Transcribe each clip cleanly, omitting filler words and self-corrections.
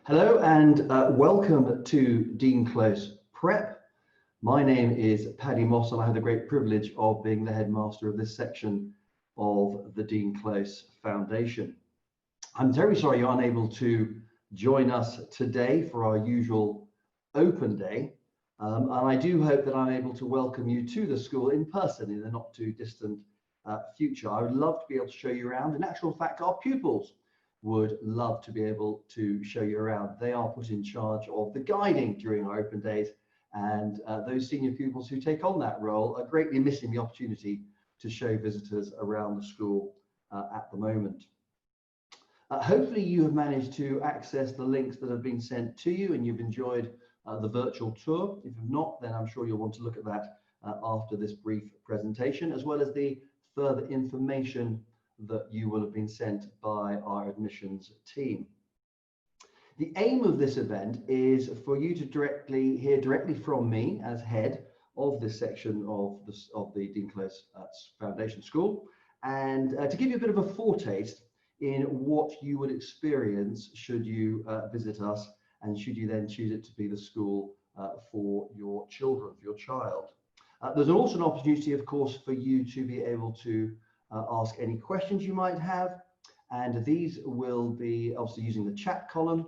Hello and welcome to Dean Close Prep. My name is Paddy Moss and I have the great privilege of being the headmaster of this section of the Dean Close Foundation. I'm very sorry you're unable to join us today for our usual open day, and I do hope that I'm able to welcome you to the school in person in the not too distant future. I would love to be able to show you around. In actual fact, our pupils would love to be able to show you around. They are put in charge of the guiding during our open days, and those senior pupils who take on that role are greatly missing the opportunity to show visitors around the school at the moment. Hopefully you have managed to access the links that have been sent to you and you've enjoyed the virtual tour. If you've not, then I'm sure you'll want to look at that after this brief presentation, as well as the further information that you will have been sent by our admissions team. The aim of this event is for you to hear directly from me as head of this section of the Dean Close Foundation School, and to give you a bit of a foretaste in what you would experience should you visit us, and should you then choose it to be the school for your children, for your child. There's also an opportunity, of course, for you to be able to ask any questions you might have, and these will be obviously using the chat column.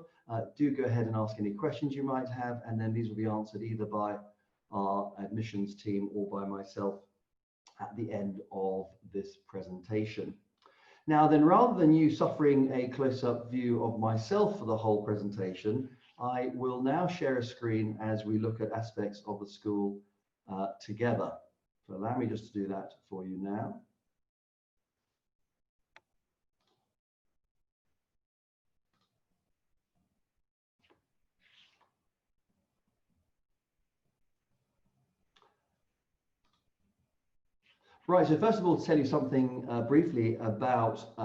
Do go ahead and ask any questions you might have, and then these will be answered either by our admissions team or by myself at the end of this presentation. Now then, rather than you suffering a close-up view of myself for the whole presentation, I will now share a screen as we look at aspects of the school together. So allow me just to do that for you now. Right, so first of all, to tell you something briefly about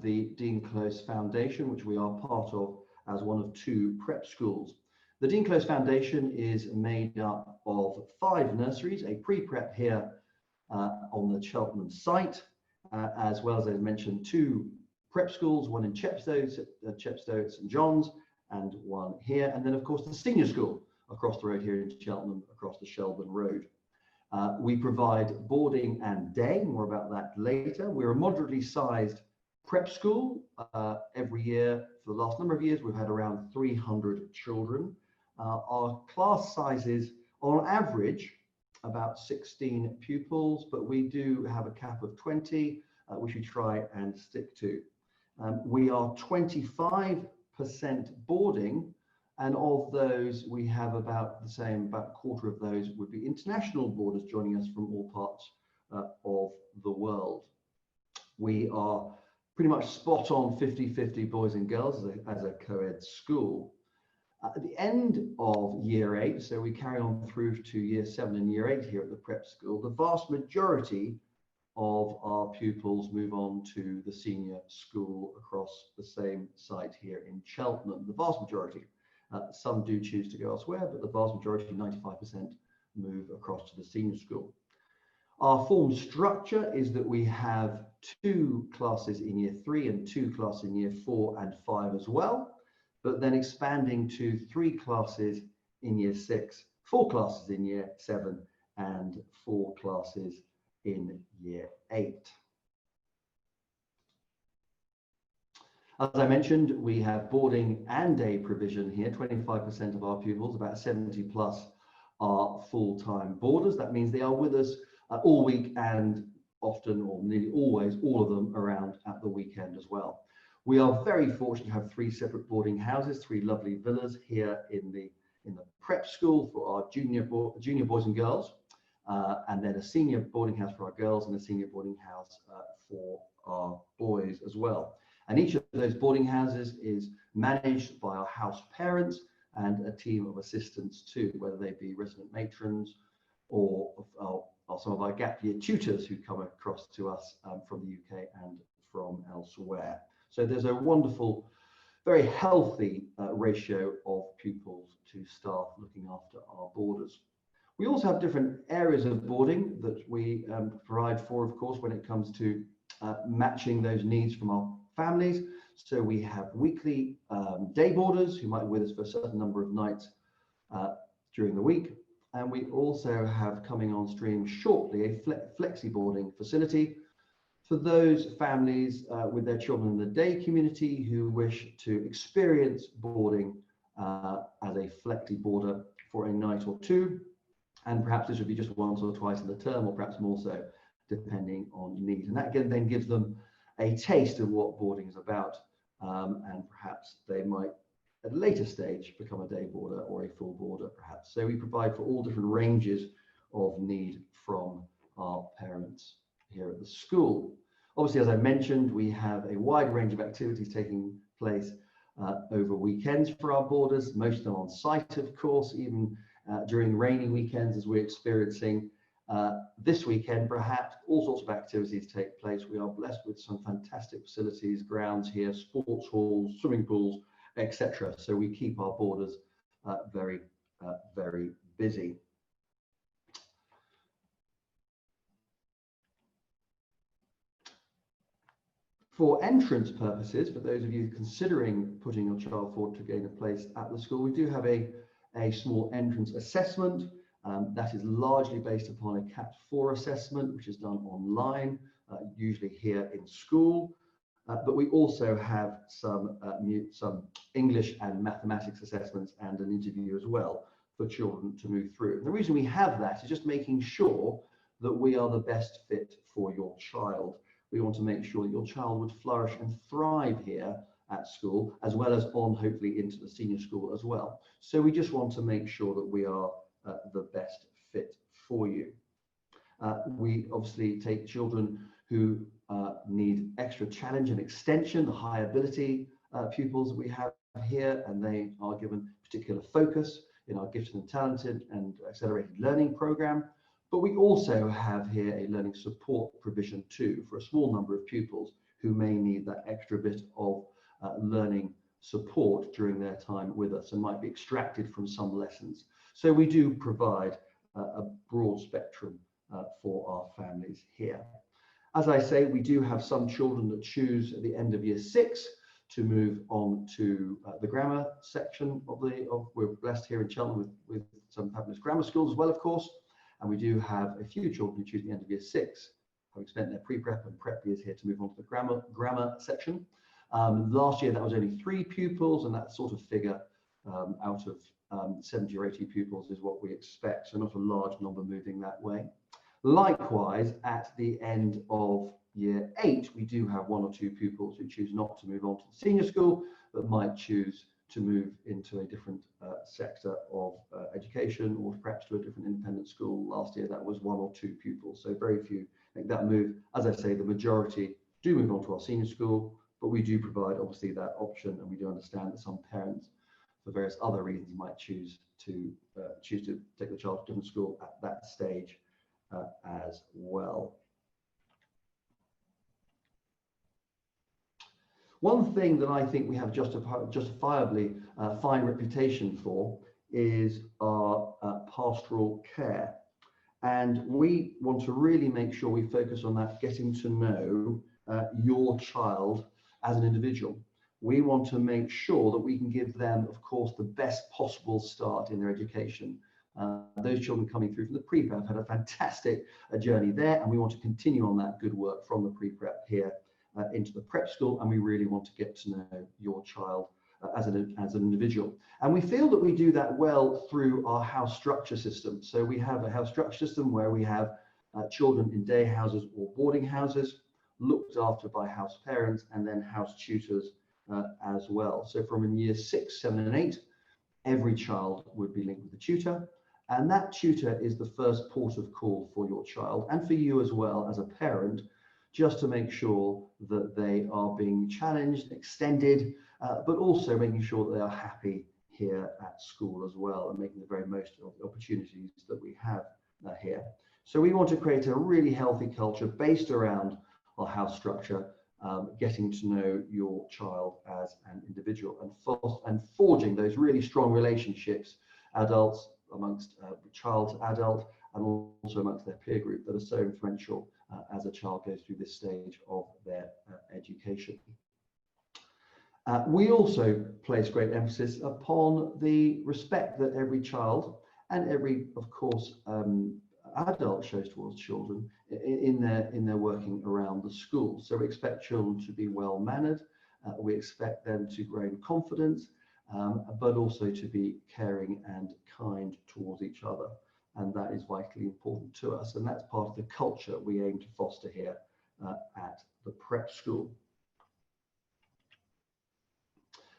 the Dean Close Foundation, which we are part of as one of two prep schools. The Dean Close Foundation is made up of 5 nurseries, a pre-prep here on the Cheltenham site, as well as I mentioned 2 prep schools, one in Chepstow at St John's, and one here, and then of course the senior school across the road here in Cheltenham, across the Shelburne Road. We provide boarding and day, more about that later. We're a moderately sized prep school. Every year, for the last number of years, we've had around 300 children. Our class sizes, on average, about 16 pupils, but we do have a cap of 20, which we try and stick to. We are 25% boarding, and of those, we have about the same, about a quarter of those would be international boarders joining us from all parts of the world. We are pretty much spot on 50-50 boys and girls as a co-ed school. At the end of year 8, so we carry on through to year 7 and year 8 here at the prep school, the vast majority of our pupils move on to the senior school across the same site here in Cheltenham. The vast majority. Some do choose to go elsewhere, but the vast majority, 95%, move across to the senior school. Our form structure is that we have 2 classes in year 3 and 2 classes in year 4 and 5 as well, but then expanding to 3 classes in year 6, 4 classes in year 7, and 4 classes in year 8. As I mentioned, we have boarding and day provision here. 25% of our pupils, about 70 plus, are full-time boarders. That means they are with us all week, and often, or nearly always, all of them around at the weekend as well. We are very fortunate to have 3 separate boarding houses, 3 lovely villas here in the prep school for our junior boys and girls, and then a senior boarding house for our girls and a senior boarding house for our boys as well. And each of those boarding houses is managed by our house parents and a team of assistants too, whether they be resident matrons or some of our gap year tutors who come across to us from the UK and from elsewhere. So there's a wonderful, very healthy ratio of pupils to staff looking after our boarders. We also have different areas of boarding that we provide for, of course, when it comes to matching those needs from our families. So we have weekly day boarders who might be with us for a certain number of nights during the week. And we also have coming on stream shortly a flexi boarding facility for those families with their children in the day community who wish to experience boarding as a flexi boarder for a night or two. And perhaps this would be just once or twice in the term, or perhaps more so, depending on need. And that again then gives them a taste of what boarding is about. And perhaps they might, at a later stage, become a day boarder or a full boarder, perhaps. So we provide for all different ranges of need from our parents here at the school. Obviously, as I mentioned, we have a wide range of activities taking place over weekends for our boarders, most of them on site, of course, even during rainy weekends as we're experiencing this weekend. Perhaps all sorts of activities take place. We are blessed with some fantastic facilities, grounds here, sports halls, swimming pools, etc. So we keep our boarders very, very busy. For entrance purposes, for those of you considering putting your child forward to gain a place at the school, we do have a small entrance assessment that is largely based upon a CAT 4 assessment, which is done online, usually here in school. But we also have some English and mathematics assessments and an interview as well for children to move through. And the reason we have that is just making sure that we are the best fit for your child. We want to make sure that your child would flourish and thrive here at school, as well as on hopefully into the senior school as well. So we just want to make sure that we are the best fit for you. We obviously take children who need extra challenge and extension, the high ability pupils that we have here, and they are given particular focus in our gifted and talented and accelerated learning program. But we also have here a learning support provision too for a small number of pupils who may need that extra bit of learning support during their time with us and might be extracted from some lessons. So we do provide a broad spectrum for our families here. As I say, we do have some children that choose at the end of year 6 to move on to the grammar section we're blessed here in Cheltenham with some fabulous grammar schools as well, of course. And we do have a few children who choose the end of year 6, having spent their pre-prep and prep years here, to move on to the grammar section. Last year, that was only 3 pupils, and that sort of figure out of 70 or 80 pupils is what we expect. So not a large number moving that way. Likewise, at the end of year 8, we do have 1 or 2 pupils who choose not to move on to the senior school, but might choose to move into a different sector of education, or perhaps to a different independent school. Last year, that was 1 or 2 pupils. So very few make that move. As I say, the majority do move on to our senior school, but we do provide obviously that option, and we do understand that some parents, for various other reasons, might choose to take the child to a different school at that stage as well. One thing that I think we have justifiably fine reputation for is our pastoral care. And we want to really make sure we focus on that, getting to know your child as an individual. We want to make sure that we can give them, of course, the best possible start in their education. Those children coming through from the pre-prep have had a fantastic journey there, and we want to continue on that good work from the pre-prep here into the prep school, and we really want to get to know your child as an individual. And we feel that we do that well through our house structure system. So we have a house structure system where we have children in day houses or boarding houses, looked after by house parents, and then house tutors as well. So from in year 6, 7, and 8, every child would be linked with a tutor, and that tutor is the first port of call for your child and for you as well as a parent, just to make sure that they are being challenged, extended, but also making sure that they are happy here at school as well, and making the very most of the opportunities that we have here. So we want to create a really healthy culture based around our house structure, getting to know your child as an individual, and forging those really strong relationships, adults amongst child to adult, and also amongst their peer group, that are so influential as a child goes through this stage of their education. We also place great emphasis upon the respect that every child and every, of course, adult shows towards children in their working around the school. So we expect children to be well mannered. We expect them to grow in confidence, but also to be caring and kind towards each other. And that is vitally important to us. And that's part of the culture we aim to foster here at the prep school.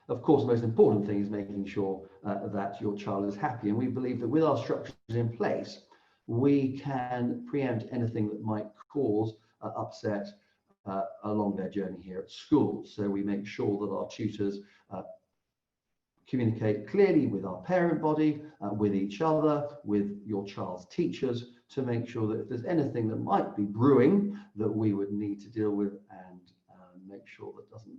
Of course, the most important thing is making sure that your child is happy. And we believe that with our structures in place, we can preempt anything that might cause upset along their journey here at school. So we make sure that our tutors communicate clearly with our parent body, with each other, with your child's teachers, to make sure that if there's anything that might be brewing that we would need to deal with, and make sure that doesn't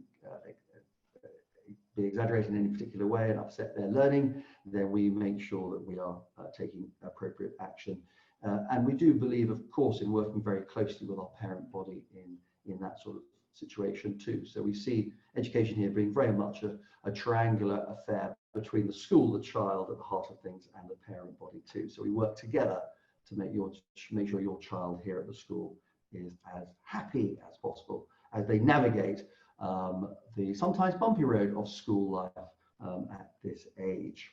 be exaggerated in any particular way and upset their learning, then we make sure that we are taking appropriate action. And we do believe, of course, in working very closely with our parent body in that sort of situation too. So we see education here being very much a triangular affair between the school, the child at the heart of things, and the parent body too. So we work together to make sure your child here at the school is as happy as possible as they navigate the sometimes bumpy road of school life at this age.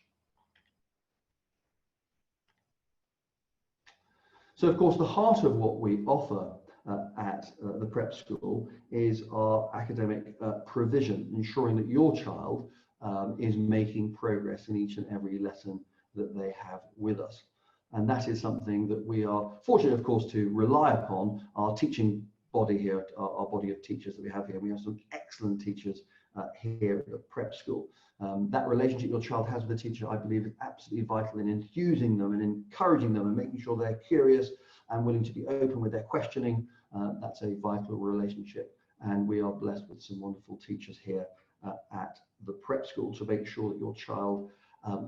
So, of course, the heart of what we offer at the prep school is our academic provision, ensuring that your child is making progress in each and every lesson that they have with us. And that is something that we are fortunate, of course, to rely upon our teaching body here, our body of teachers that we have here. We have some excellent teachers here at the prep school. That relationship your child has with the teacher, I believe, is absolutely vital in infusing them and encouraging them and making sure they're curious and willing to be open with their questioning. That's a vital relationship, and we are blessed with some wonderful teachers here at the prep school to make sure that your child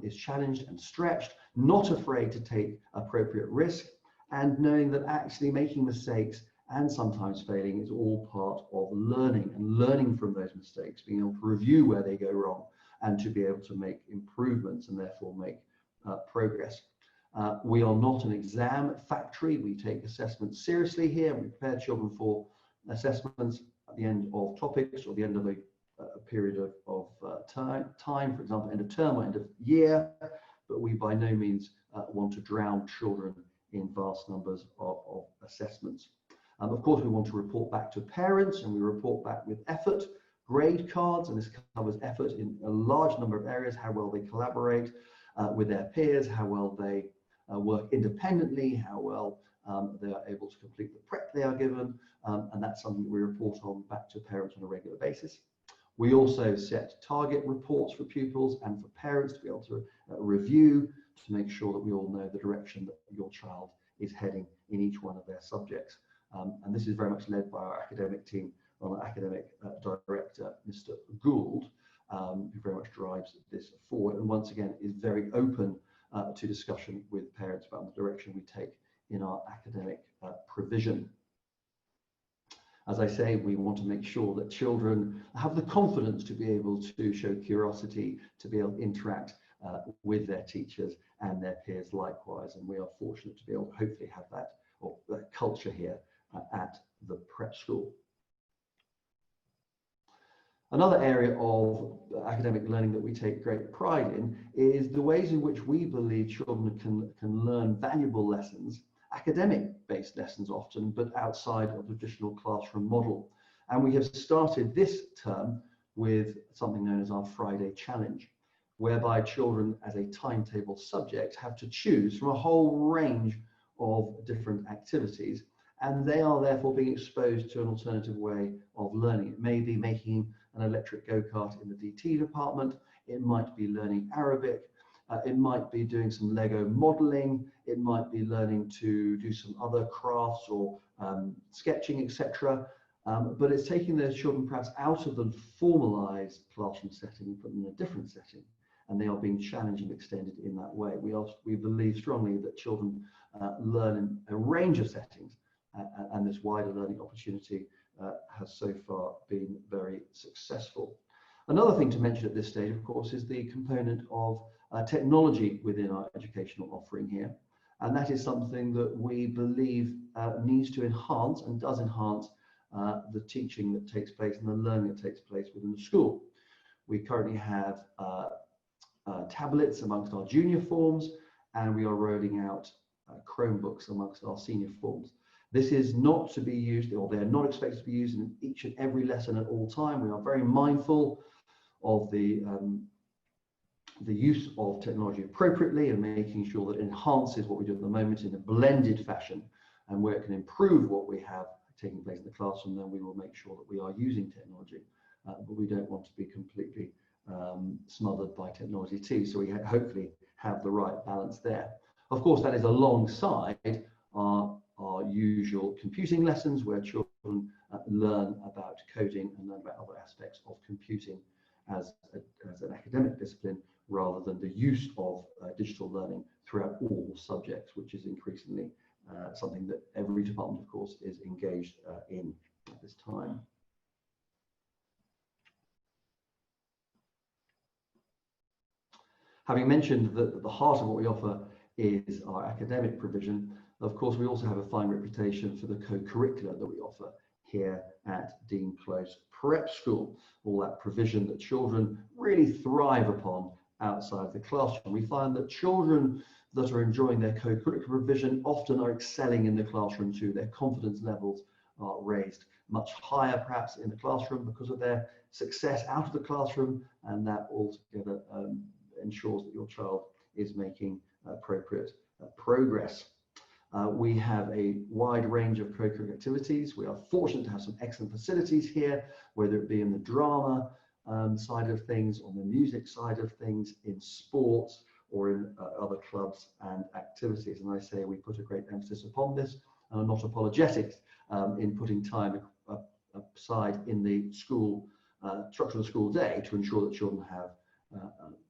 is challenged and stretched, not afraid to take appropriate risk, and knowing that actually making mistakes and sometimes failing is all part of learning, and learning from those mistakes, being able to review where they go wrong and to be able to make improvements and therefore make progress. We are not an exam factory. We take assessments seriously here. We prepare children for assessments at the end of topics or the end of a period of time, for example, end of term or end of year, but we by no means want to drown children in vast numbers of assessments. Of course, we want to report back to parents, and we report back with effort, grade cards, and this covers effort in a large number of areas: how well they collaborate with their peers, how well they work independently, how well they are able to complete the prep they are given, and that's something that we report on back to parents on a regular basis. We also set target reports for pupils and for parents to be able to review, to make sure that we all know the direction that your child is heading in each one of their subjects. And this is very much led by our academic team, our academic director, Mr. Gould, who very much drives this forward, and once again is very open to discussion with parents about the direction we take in our academic provision. As I say, we want to make sure that children have the confidence to be able to show curiosity, to be able to interact with their teachers and their peers likewise. And we are fortunate to be able to hopefully have that, or that culture here at the prep school. Another area of academic learning that we take great pride in is the ways in which we believe children can learn valuable lessons, academic-based lessons often, but outside of the traditional classroom model. And we have started this term with something known as our Friday Challenge, whereby children as a timetable subject have to choose from a whole range of different activities, and they are therefore being exposed to an alternative way of learning. It may be making an electric go-kart in the DT department, it might be learning Arabic, it might be doing some Lego modeling, it might be learning to do some other crafts or sketching, etc. But it's taking those children perhaps out of the formalized classroom setting and putting them in a different setting, and they are being challenged and extended in that way. We believe strongly that children learn in a range of settings, and this wider learning opportunity has so far been very successful. Another thing to mention at this stage, of course, is the component of technology within our educational offering here. And that is something that we believe needs to enhance and does enhance the teaching that takes place and the learning that takes place within the school. We currently have tablets amongst our junior forms, and we are rolling out Chromebooks amongst our senior forms. This is not to be used, or they're not expected to be used in each and every lesson at all time. We are very mindful of the use of technology appropriately and making sure that it enhances what we do at the moment in a blended fashion, and where it can improve what we have taking place in the classroom, then we will make sure that we are using technology. But we don't want to be completely smothered by technology too, so we hopefully have the right balance there. Of course, that is alongside our usual computing lessons, where children learn about coding and learn about other aspects of computing as an academic discipline, rather than the use of digital learning throughout all subjects, which is increasingly something that every department, of course, is engaged in at this time. Having mentioned that the heart of what we offer is our academic provision, of course, we also have a fine reputation for the co-curricula that we offer here at Dean Close Prep School, all that provision that children really thrive upon outside the classroom. We find that children that are enjoying their co-curricular provision often are excelling in the classroom too. Their confidence levels are raised much higher perhaps in the classroom because of their success out of the classroom, and that altogether ensures that your child is making appropriate progress. We have a wide range of co-curricular activities. We are fortunate to have some excellent facilities here, whether it be in the drama side of things, on the music side of things, in sports, or in other clubs and activities. And I say we put a great emphasis upon this and are not apologetic in putting time aside in the school structure of the school day to ensure that children have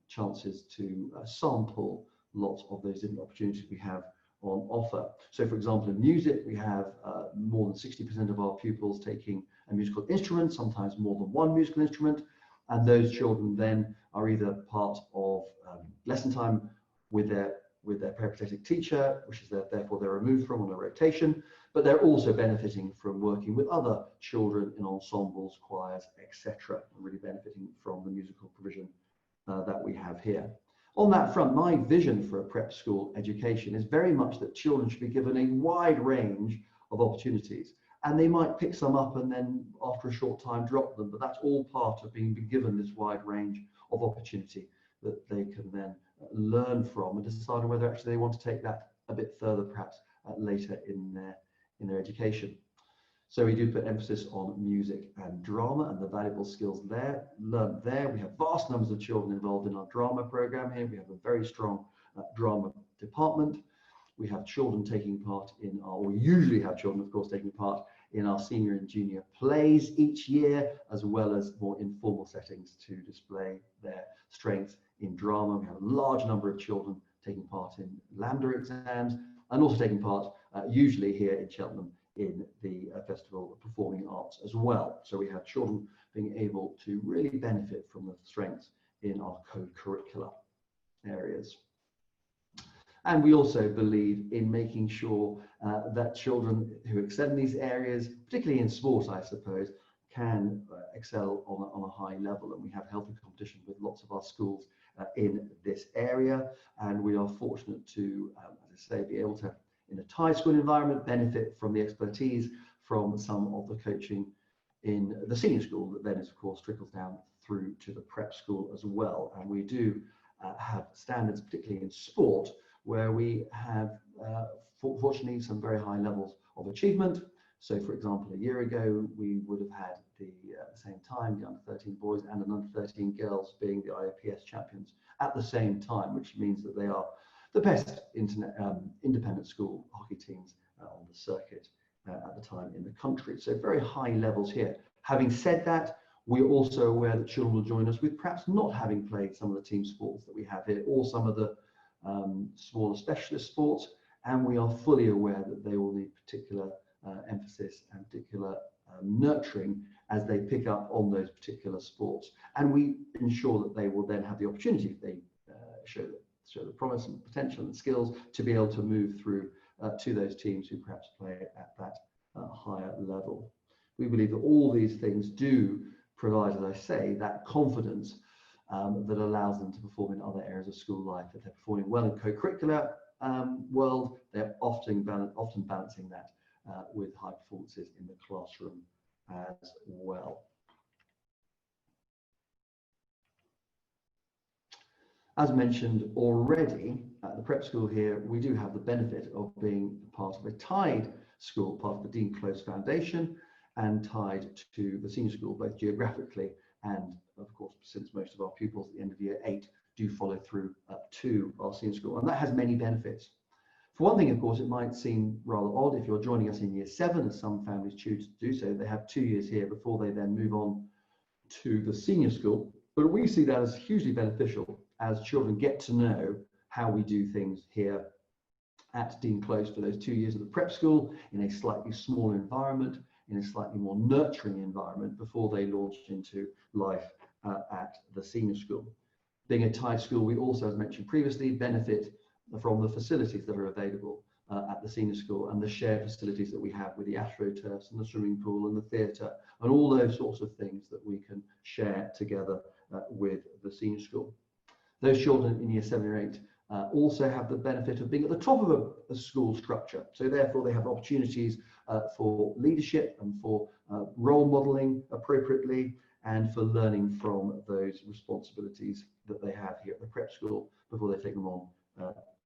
chances to sample lots of those different opportunities we have on offer. So for example, in music, we have more than 60% of our pupils taking a musical instrument, sometimes more than one musical instrument, and those children then are either part of lesson time with their peripatetic teacher, which is therefore they're removed from on a rotation, but they're also benefiting from working with other children in ensembles, choirs, etc., and really benefiting from the musical provision that we have here. On that front, my vision for a prep school education is very much that children should be given a wide range of opportunities, and they might pick some up and then after a short time drop them, but that's all part of being given this wide range of opportunity that they can then learn from and decide on whether actually they want to take that a bit further perhaps later in their education. So we do put emphasis on music and drama and the valuable skills learned there. We have vast numbers of children involved in our drama program here. We have a very strong drama department. We have children taking part in our, we usually have children, of course, taking part in our senior and junior plays each year, as well as more informal settings to display their strengths in drama. We have a large number of children taking part in Lambda exams and also taking part usually here in Cheltenham in the Festival of Performing Arts as well. So we have children being able to really benefit from the strengths in our co-curricular areas. And we also believe in making sure that children who excel in these areas, particularly in sport, I suppose, can excel on a high level. And we have healthy competition with lots of our schools in this area. And we are fortunate to, as I say, be able to, in a Thai school environment, benefit from the expertise from some of the coaching in the senior school that then, of course, trickles down through to the prep school as well. And we do have standards, particularly in sport, where we have, fortunately, some very high levels of achievement. So, for example, a year ago, we would have had at the same time, the under-13 boys and the under-13 girls being the IOPS champions at the same time, which means that they are the best independent school hockey teams on the circuit at the time in the country. So very high levels here. Having said that, we're also aware that children will join us with perhaps not having played some of the team sports that we have here, or some of the smaller specialist sports, and we are fully aware that they will need particular emphasis and particular nurturing as they pick up on those particular sports. And we ensure that they will then have the opportunity, if they show the promise and potential and skills, to be able to move through to those teams who perhaps play at that higher level. We believe that all these things do provide, as I say, that confidence that allows them to perform in other areas of school life. If they're performing well in co-curricular world, they're often balancing that with high performances in the classroom as well. As mentioned already, at the prep school here, we do have the benefit of being part of a tied school, part of the Dean Close Foundation, and tied to the senior school, both geographically and, of course, since most of our pupils at the end of year 8 do follow through to our senior school. And that has many benefits. For one thing, of course, it might seem rather odd if you're joining us in year 7, as some families choose to do so. They have 2 years here before they then move on to the senior school. But we see that as hugely beneficial as children get to know how we do things here at Dean Close for those 2 years of the prep school in a slightly smaller environment, in a slightly more nurturing environment before they launch into life at the senior school. Being a tied school, we also, as mentioned previously, benefit from the facilities that are available at the senior school and the shared facilities that we have with the AstroTurfs and the swimming pool and the theatre and all those sorts of things that we can share together with the senior school. Those children in year 7 or 8 also have the benefit of being at the top of a school structure. So therefore they have opportunities for leadership and for role modelling appropriately and for learning from those responsibilities that they have here at the prep school before they take them on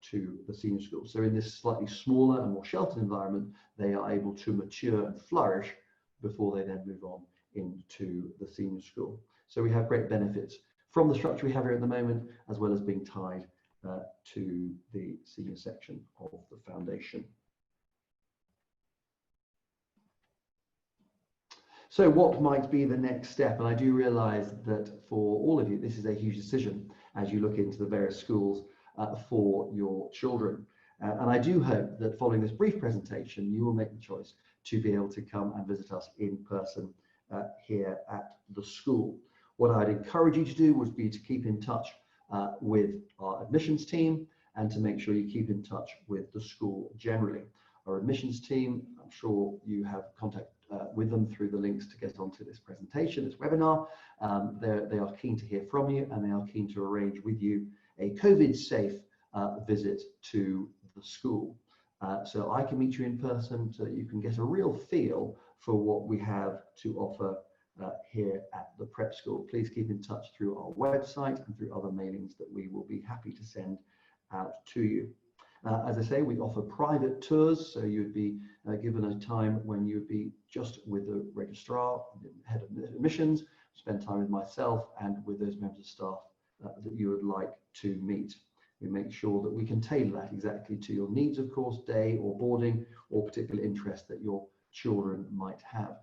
to the senior school. So in this slightly smaller and more sheltered environment, they are able to mature and flourish before they then move on into the senior school. So we have great benefits from the structure we have here at the moment, as well as being tied to the senior section of the foundation. So what might be the next step? And I do realize that for all of you, this is a huge decision as you look into the various schools for your children. And I do hope that following this brief presentation, you will make the choice to be able to come and visit us in person here at the school. What I'd encourage you to do would be to keep in touch with our admissions team and to make sure you keep in touch with the school generally. Our admissions team, I'm sure you have contact with them through the links to get onto this presentation, this webinar. They are keen to hear from you and they are keen to arrange with you a COVID-safe visit to the school. So I can meet you in person so that you can get a real feel for what we have to offer here at the prep school. Please keep in touch through our website and through other mailings that we will be happy to send out to you. As I say, we offer private tours, so you'd be given a time when you'd be just with the registrar, the head of admissions, spend time with myself and with those members of staff that you would like to meet. We make sure that we can tailor that exactly to your needs, of course, day or boarding or particular interest that your children might have.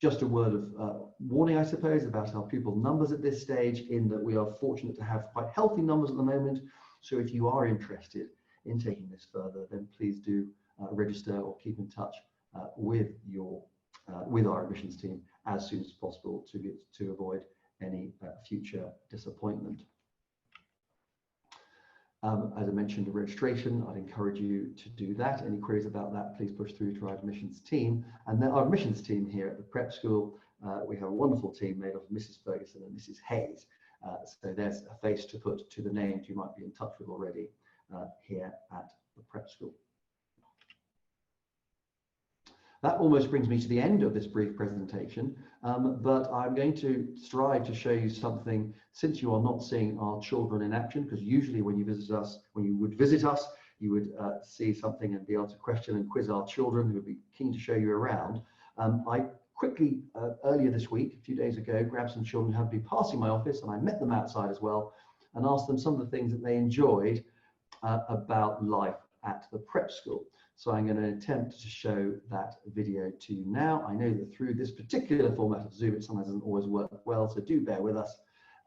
Just a word of warning, I suppose, about our pupil numbers at this stage, in that we are fortunate to have quite healthy numbers at the moment. So if you are interested in taking this further, then please do register or keep in touch with our admissions team as soon as possible to avoid any future disappointment. As I mentioned, the registration, I'd encourage you to do that. Any queries about that, please push through to our admissions team. And then our admissions team here at the prep school, we have a wonderful team made up of Mrs. Ferguson and Mrs. Hayes. So there's a face to put to the names you might be in touch with already here at the prep school. That almost brings me to the end of this brief presentation, but I'm going to strive to show you something, since you are not seeing our children in action, because usually when you visit us, you would see something and be able to question and quiz our children who would be keen to show you around. I quickly, earlier this week, a few days ago, grabbed some children who had been passing my office, and I met them outside as well and asked them some of the things that they enjoyed about life at the prep school. So I'm going to attempt to show that video to you now. I know that through this particular format of Zoom, it sometimes doesn't always work well, so do bear with us.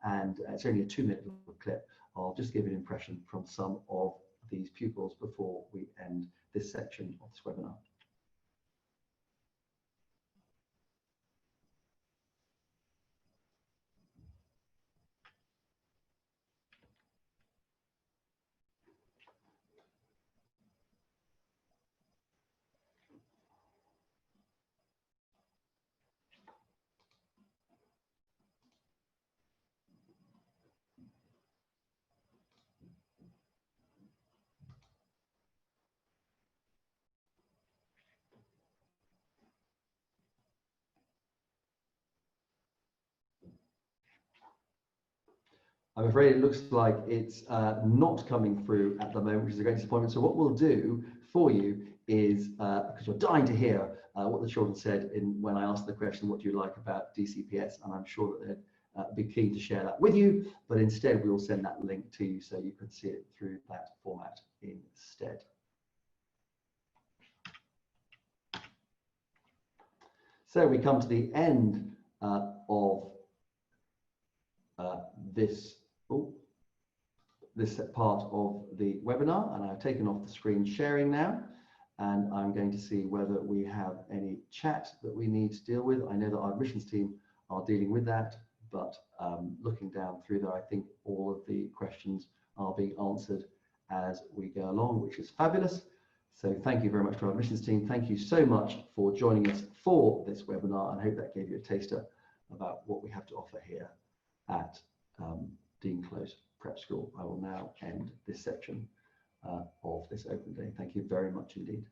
And it's only a 2-minute little clip. I'll just give an impression from some of these pupils before we end this section of this webinar. I'm afraid it looks like it's not coming through at the moment, which is a great disappointment. So what we'll do for you is, because you're dying to hear what the children said when I asked the question, what do you like about DCPS? And I'm sure that they'd be keen to share that with you, but instead we will send that link to you so you could see it through that format instead. So we come to the end of this part of the webinar, and I've taken off the screen sharing now, and I'm going to see whether we have any chat that we need to deal with. I know that our admissions team are dealing with that, but looking down through there, I think all of the questions are being answered as we go along, which is fabulous. So thank you very much to our admissions team. Thank you so much for joining us for this webinar, and I hope that gave you a taster about what we have to offer here at Dean Close Prep School. I will now end this section of this open day. Thank you very much indeed.